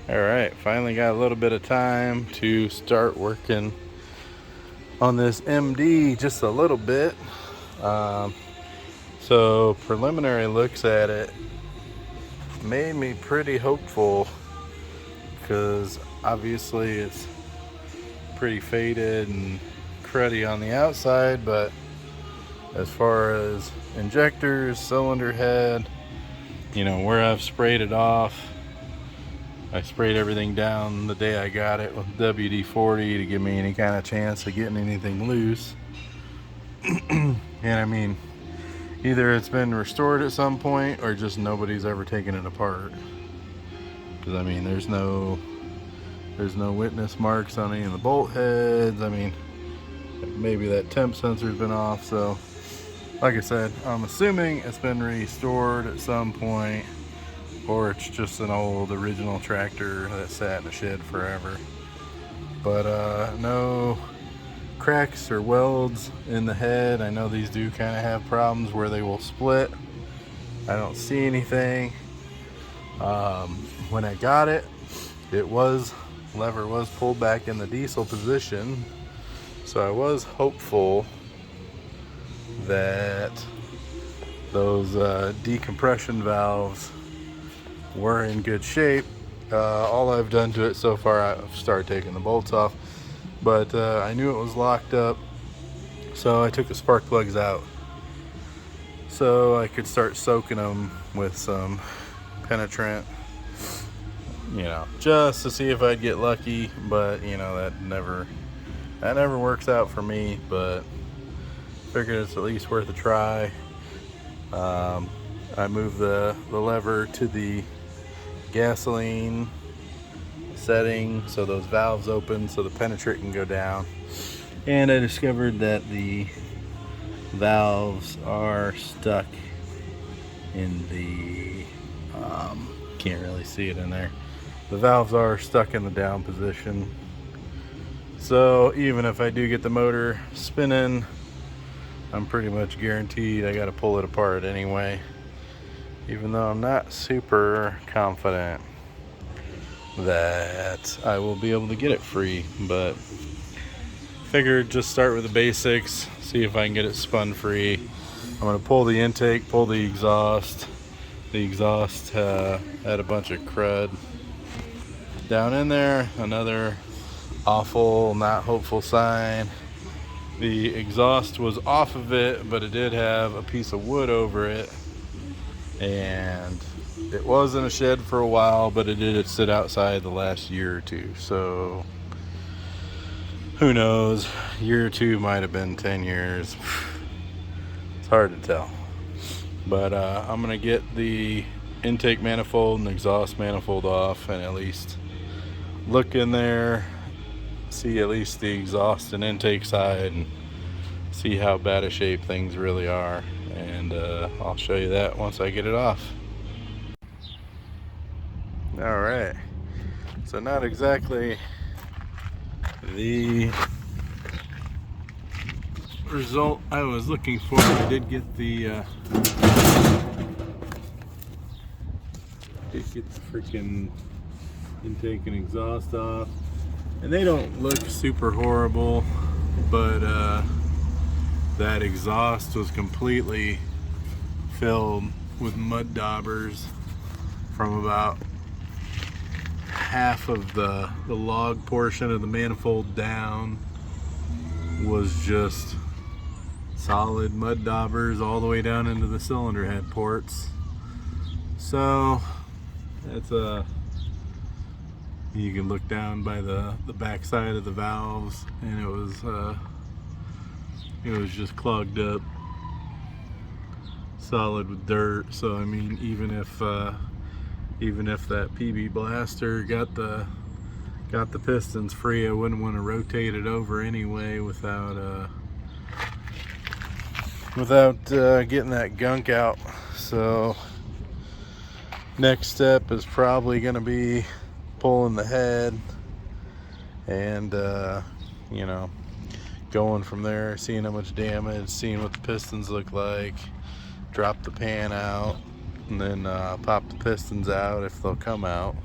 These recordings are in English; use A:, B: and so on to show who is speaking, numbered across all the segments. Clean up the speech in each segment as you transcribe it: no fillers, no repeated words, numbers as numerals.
A: Alright, finally got a little bit of time to start working on this MD just a little bit. So preliminary looks at it made me pretty hopeful, because obviously it's pretty faded and cruddy on the outside, but as far as injectors, cylinder head, where I've sprayed it off, I sprayed everything down the day I got it with WD-40 to give me any kind of chance of getting anything loose. And I mean, either it's been restored at some point or just nobody's ever taken it apart. Because I mean, there's no witness marks on any of the bolt heads. I mean, maybe that temp sensor's been off. So like I said, I'm assuming it's been restored at some point, or it's just an old original tractor that sat in a shed forever. But no cracks or welds in the head. I know these do kind of have problems where they will split. I don't see anything. When I got it, lever was pulled back in the diesel position, so I was hopeful that those decompression valves were in good shape. All I've done to it so far, I've started taking the bolts off, but I knew it was locked up, so I took the spark plugs out so I could start soaking them with some penetrant, just to see if I'd get lucky. But that never works out for me, but figured it's at least worth a try. I moved the lever to the gasoline setting so those valves open so the penetrant can go down, and I discovered that the valves are stuck in the can't really see it in there. The valves are stuck in the down position, so even if I do get the motor spinning, I'm pretty much guaranteed I got to pull it apart anyway, even though I'm not super confident that I will be able to get it free. But figured just start with the basics, see if I can get it spun free. I'm going to pull the intake, pull the exhaust. The exhaust had a bunch of crud down in there. Another awful, not hopeful sign. The exhaust was off of it, but it did have a piece of wood over it, and it was in a shed for a while, but it did sit outside the last year or two. So who knows, a year or two might have been 10 years. It's hard to tell. But I'm gonna get the intake manifold and exhaust manifold off and at least look in there, see at least the exhaust and intake side, and see how bad a shape things really are. And I'll show you that once I get it off. All right, so not exactly the result I was looking for. I did get the freaking intake and exhaust off, and they don't look super horrible, but that exhaust was completely filled with mud daubers from about half of the log portion of the manifold down. Was just solid mud daubers all the way down into the cylinder head ports. So that's you can look down by the back side of the valves, and it was just clogged up solid with dirt. So I mean, even if that PB blaster got the pistons free, I wouldn't want to rotate it over anyway without getting that gunk out. So next step is probably going to be pulling the head and going from there, seeing how much damage, seeing what the pistons look like, drop the pan out, and then pop the pistons out if they'll come out,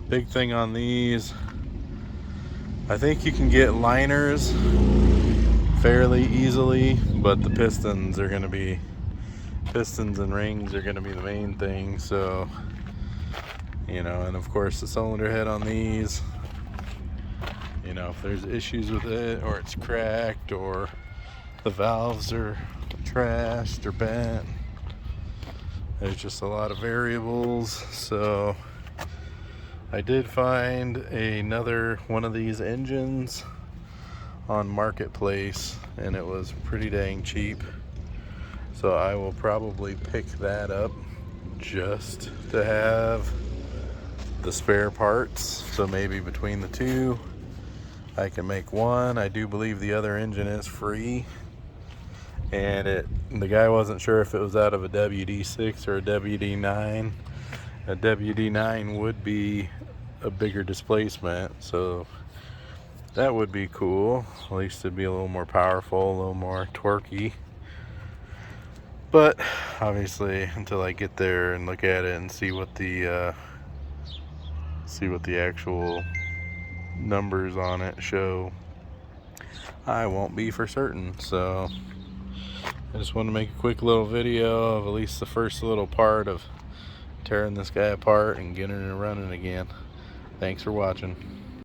A: Big thing on these, I think you can get liners fairly easily, but the pistons and rings are going to be the main thing. So, and of course the cylinder head on these, if there's issues with it, or it's cracked, or the valves are trashed or bent, there's just a lot of variables. So I did find another one of these engines on Marketplace, and it was pretty dang cheap, so I will probably pick that up just to have the spare parts. So maybe between the two I can make one. I do believe the other engine is free, and the guy wasn't sure if it was out of a WD6 or a WD9. A WD9 would be a bigger displacement, so that would be cool. At least it'd be a little more powerful, a little more torquey. But obviously, until I get there and look at it and see what the actual numbers on it show, I won't be for certain. So I just want to make a quick little video of at least the first little part of tearing this guy apart and getting it running again. Thanks for watching.